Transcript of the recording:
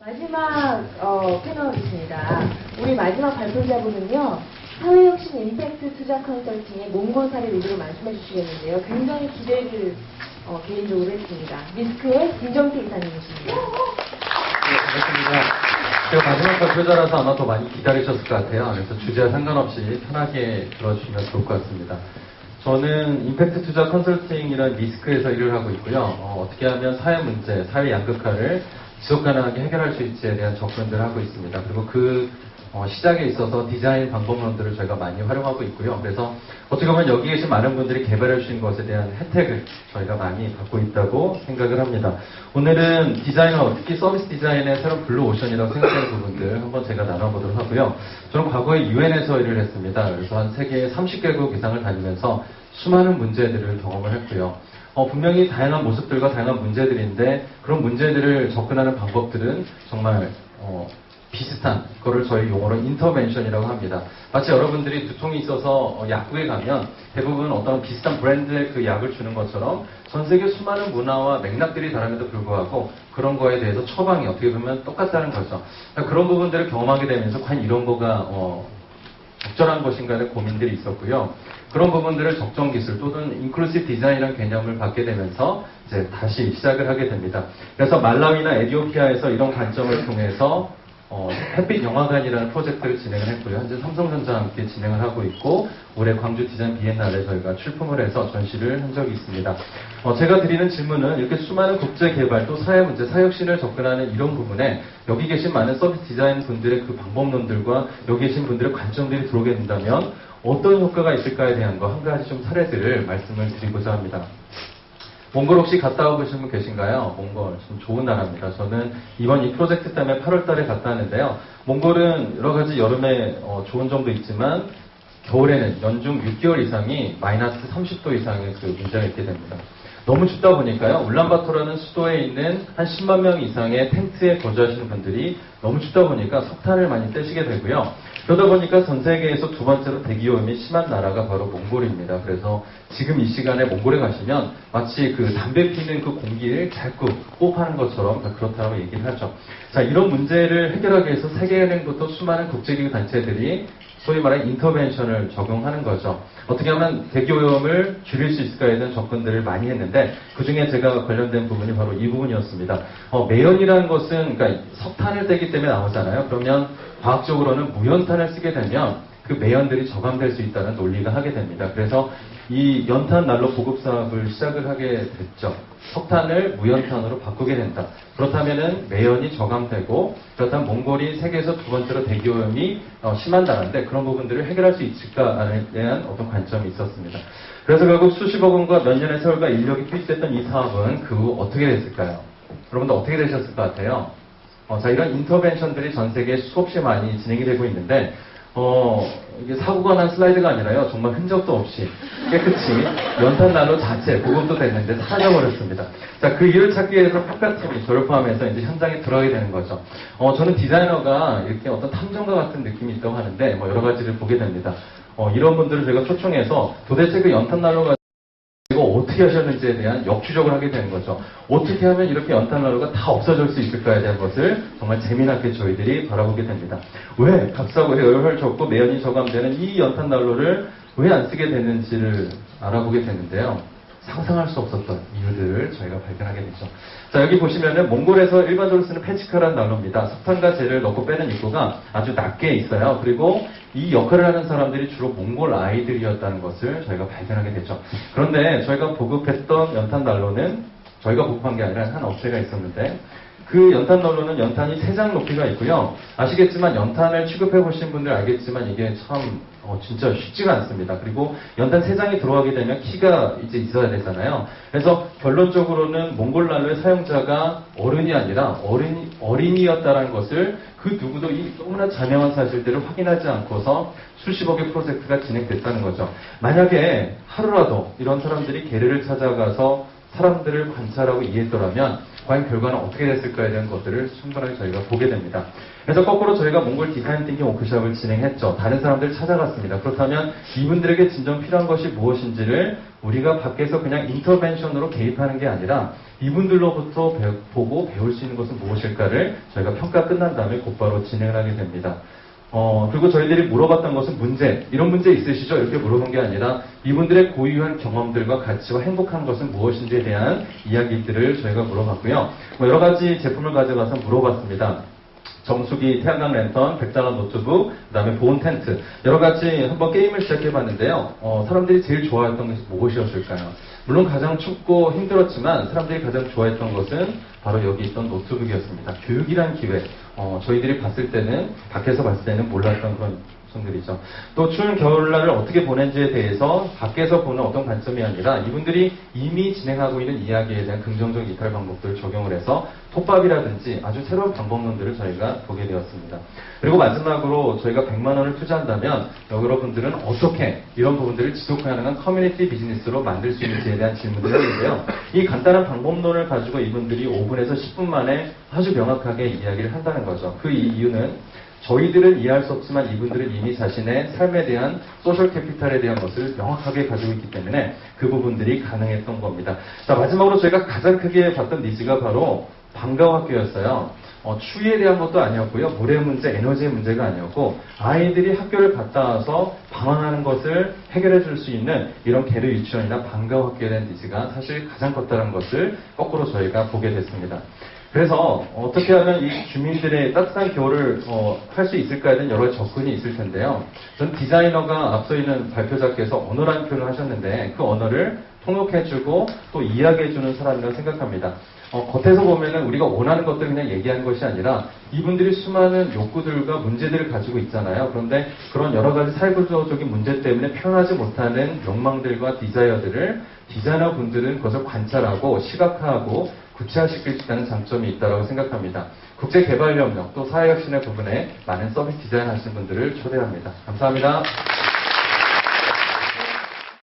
마지막 패널이십니다. 우리 마지막 발표자분은요, 사회혁신 임팩트 투자 컨설팅의 몽골 사례 위주로 말씀해 주시겠는데요. 굉장히 기대를 개인적으로 했습니다. 미스크의 김정태 이사님이십니다. 네, 반갑습니다. 제가 마지막 발표자라서 아마 더 많이 기다리셨을 것 같아요. 그래서 주제와 상관없이 편하게 들어주시면 좋을 것 같습니다. 저는 임팩트 투자 컨설팅이라는 미스크에서 일을 하고 있고요. 어떻게 하면 사회 문제, 사회 양극화를 지속 가능하게 해결할 수 있지에 대한 접근들을 하고 있습니다. 그리고 그 시작에 있어서 디자인 방법론들을 저희가 많이 활용하고 있고요. 그래서 어떻게 보면 여기 계신 많은 분들이 개발해 주신 것에 대한 혜택을 저희가 많이 받고 있다고 생각을 합니다. 오늘은 디자이너, 특히 서비스 디자인의 새로운 블루오션이라고 생각하는 부분들 한번 제가 나눠보도록 하고요. 저는 과거에 UN에서 일을 했습니다. 그래서 한 세계 30개국 이상을 다니면서 수많은 문제들을 경험을 했고요. 분명히 다양한 모습들과 다양한 문제들인데 그런 문제들을 접근하는 방법들은 정말 비슷한 거를 저희 용어로 인터벤션이라고 합니다. 마치 여러분들이 두통이 있어서 약국에 가면 대부분 어떤 비슷한 브랜드의 그 약을 주는 것처럼 전 세계 수많은 문화와 맥락들이 다름에도 불구하고 그런 거에 대해서 처방이 어떻게 보면 똑같다는 거죠. 그런 부분들을 경험하게 되면서 과연 이런 거가 적절한 것인가의 고민들이 있었고요. 그런 부분들을 적정 기술 또는 인클루시브 디자인이라는 개념을 받게 되면서 이제 다시 시작을 하게 됩니다. 그래서 말라위나 에티오피아에서 이런 관점을 통해서 햇빛 영화관이라는 프로젝트를 진행을 했고요. 현재 삼성전자와 함께 진행을 하고 있고 올해 광주 디자인 비엔날레 저희가 출품을 해서 전시를 한 적이 있습니다. 제가 드리는 질문은 이렇게 수많은 국제개발 또 사회문제, 사회혁신을 접근하는 이런 부분에 여기 계신 많은 서비스 디자인 분들의 그 방법론들과 여기 계신 분들의 관점들이 들어오게 된다면 어떤 효과가 있을까에 대한 거 한 가지 좀 사례들을 말씀을 드리고자 합니다. 몽골 혹시 갔다 와보신 분 계신가요? 몽골 좀 좋은 나라입니다. 저는 이번 이 프로젝트 때문에 8월 달에 갔다 왔는데요. 몽골은 여러 가지 여름에 좋은 점도 있지만 겨울에는 연중 6개월 이상이 마이너스 30도 이상의 그 문제가 있게 됩니다. 너무 춥다 보니까요. 울란바토라는 수도에 있는 한 10만 명 이상의 텐트에 거주하시는 분들이 너무 춥다 보니까 석탄을 많이 떼시게 되고요. 그러다 보니까 전 세계에서 두 번째로 대기오염이 심한 나라가 바로 몽골입니다. 그래서 지금 이 시간에 몽골에 가시면 마치 그 담배 피는 그 공기를 자꾸 호흡하는 것처럼 그렇다고 얘기를 하죠. 자, 이런 문제를 해결하기 위해서 세계은행부터 수많은 국제기구 단체들이 소위 말하는 인터벤션을 적용하는 거죠. 어떻게 하면 대기오염을 줄일 수 있을까에 대한 접근들을 많이 했는데 그중에 제가 관련된 부분이 바로 이 부분이었습니다. 매연이라는 것은 그러니까 석탄을 떼기 때문에 나오잖아요. 그러면 과학적으로는 무연탄을 쓰게 되면 그 매연들이 저감될 수 있다는 논리가 하게 됩니다. 그래서 이 연탄 난로 보급 사업을 시작을 하게 됐죠. 석탄을 무연탄으로 바꾸게 된다. 그렇다면은 매연이 저감되고 그렇다면 몽골이 세계에서 두 번째로 대기오염이 심한 나라인데 그런 부분들을 해결할 수 있을까에 대한 어떤 관점이 있었습니다. 그래서 결국 수십억 원과 몇 년의 세월과 인력이 투입됐던 이 사업은 그 후 어떻게 됐을까요? 여러분들 어떻게 되셨을 것 같아요? 자, 이런 인터벤션들이 전 세계에 수없이 많이 진행이 되고 있는데 이게 사고가 난 슬라이드가 아니라요. 정말 흔적도 없이 깨끗이 연탄 난로 자체 보급도 됐는데 사라져버렸습니다. 자, 그 이유를 찾기 위해서 평가팀이 저를 포함해서 이제 현장에 들어가게 되는 거죠. 저는 디자이너가 이렇게 어떤 탐정가 같은 느낌이 있다고 하는데 여러 가지를 보게 됩니다. 이런 분들을 저희가 초청해서 도대체 그 연탄 난로가 이거 어떻게 하셨는지에 대한 역추적을 하게 되는 거죠. 어떻게 하면 이렇게 연탄난로가 다 없어질 수 있을까에 대한 것을 정말 재미나게 저희들이 바라보게 됩니다. 왜 값싸고 에어를 적고 매연이 저감되는 이 연탄난로를 왜 안 쓰게 되는지를 알아보게 되는데요. 상상할 수 없었던 이유들을 저희가 발견하게 되죠. 자, 여기 보시면은 몽골에서 일반적으로 쓰는 펜치카라는 난로입니다. 석탄과 재를 넣고 빼는 입구가 아주 낮게 있어요. 그리고 이 역할을 하는 사람들이 주로 몽골 아이들이었다는 것을 저희가 발견하게 되죠. 그런데 저희가 보급했던 연탄 난로는 저희가 보급한 게 아니라 한 업체가 있었는데 그 연탄 난로는 연탄이 3장 높이가 있고요. 아시겠지만 연탄을 취급해 보신 분들 알겠지만 이게 참 진짜 쉽지가 않습니다. 그리고 연탄 3장이 들어가게 되면 키가 이제 있어야 되잖아요. 그래서 결론적으로는 몽골 난로의 사용자가 어른이 아니라 어린이였다는 것을 그 누구도 이 너무나 자명한 사실들을 확인하지 않고서 수십억의 프로젝트가 진행됐다는 거죠. 만약에 하루라도 이런 사람들이 게르를 찾아가서 사람들을 관찰하고 이해했더라면 과연 결과는 어떻게 됐을까에 대한 것들을 충분하게 저희가 보게 됩니다. 그래서 거꾸로 저희가 몽골 디자인 띵킹 워크숍을 진행했죠. 다른 사람들을 찾아갔습니다. 그렇다면 이분들에게 진정 필요한 것이 무엇인지를 우리가 밖에서 그냥 인터벤션으로 개입하는 게 아니라 이분들로부터 보고 배울 수 있는 것은 무엇일까를 저희가 평가 끝난 다음에 곧바로 진행을 하게 됩니다. 그리고 저희들이 물어봤던 것은 문제, 이런 문제 있으시죠? 이렇게 물어본 게 아니라 이분들의 고유한 경험들과 가치와 행복한 것은 무엇인지에 대한 이야기들을 저희가 물어봤고요. 여러 가지 제품을 가져가서 물어봤습니다. 정수기, 태양광 랜턴, 100달러 노트북, 그 다음에 보온 텐트, 여러 가지 한번 게임을 시작해봤는데요. 사람들이 제일 좋아했던 것이 무엇이었을까요? 물론 가장 춥고 힘들었지만 사람들이 가장 좋아했던 것은 바로 여기 있던 노트북이었습니다. 교육이란 기회, 저희들이 봤을 때는, 밖에서 봤을 때는 몰랐던 그런 것들이죠. 또 추운 겨울날을 어떻게 보낸지에 대해서 밖에서 보는 어떤 관점이 아니라 이분들이 이미 진행하고 있는 이야기에 대한 긍정적 이탈 방법들을 적용을 해서 톱밥이라든지 아주 새로운 방법론들을 저희가 보게 되었습니다. 그리고 마지막으로 저희가 100만 원을 투자한다면 여러분들은 어떻게 이런 부분들을 지속 가능한 커뮤니티 비즈니스로 만들 수 있는지에 대한 질문을 했는데요. 이 간단한 방법론을 가지고 이분들이 5분에서 10분 만에 아주 명확하게 이야기를 한다는 거죠. 그 이유는 저희들은 이해할 수 없지만 이분들은 이미 자신의 삶에 대한 소셜 캐피탈에 대한 것을 명확하게 가지고 있기 때문에 그 부분들이 가능했던 겁니다. 자, 마지막으로 저희가 가장 크게 봤던 니즈가 바로 방과후 학교였어요. 추위에 대한 것도 아니었고요. 물의 문제, 에너지의 문제가 아니었고 아이들이 학교를 갔다 와서 방황하는 것을 해결해 줄 수 있는 이런 계류 유치원이나 방과후 학교에 대한 니즈가 사실 가장 컸다는 것을 거꾸로 저희가 보게 됐습니다. 그래서 어떻게 하면 이 주민들의 따뜻한 겨울을 할 수 있을까에 대한 여러 접근이 있을 텐데요. 전 디자이너가 앞서 있는 발표자께서 언어라는 표현을 하셨는데 그 언어를 통역해주고 또 이야기해주는 사람이라고 생각합니다. 겉에서 보면은 우리가 원하는 것들을 그냥 얘기하는 것이 아니라 이분들이 수많은 욕구들과 문제들을 가지고 있잖아요. 그런데 그런 여러 가지 사회구조적인 문제 때문에 표현하지 못하는 욕망들과 디자이어들을 디자이너 분들은 그것을 관찰하고 시각화하고 구체화시킬 수 있다는 장점이 있다고 생각합니다. 국제개발협력 또 사회혁신의 부분에 많은 서비스 디자인 하시는 분들을 초대합니다. 감사합니다.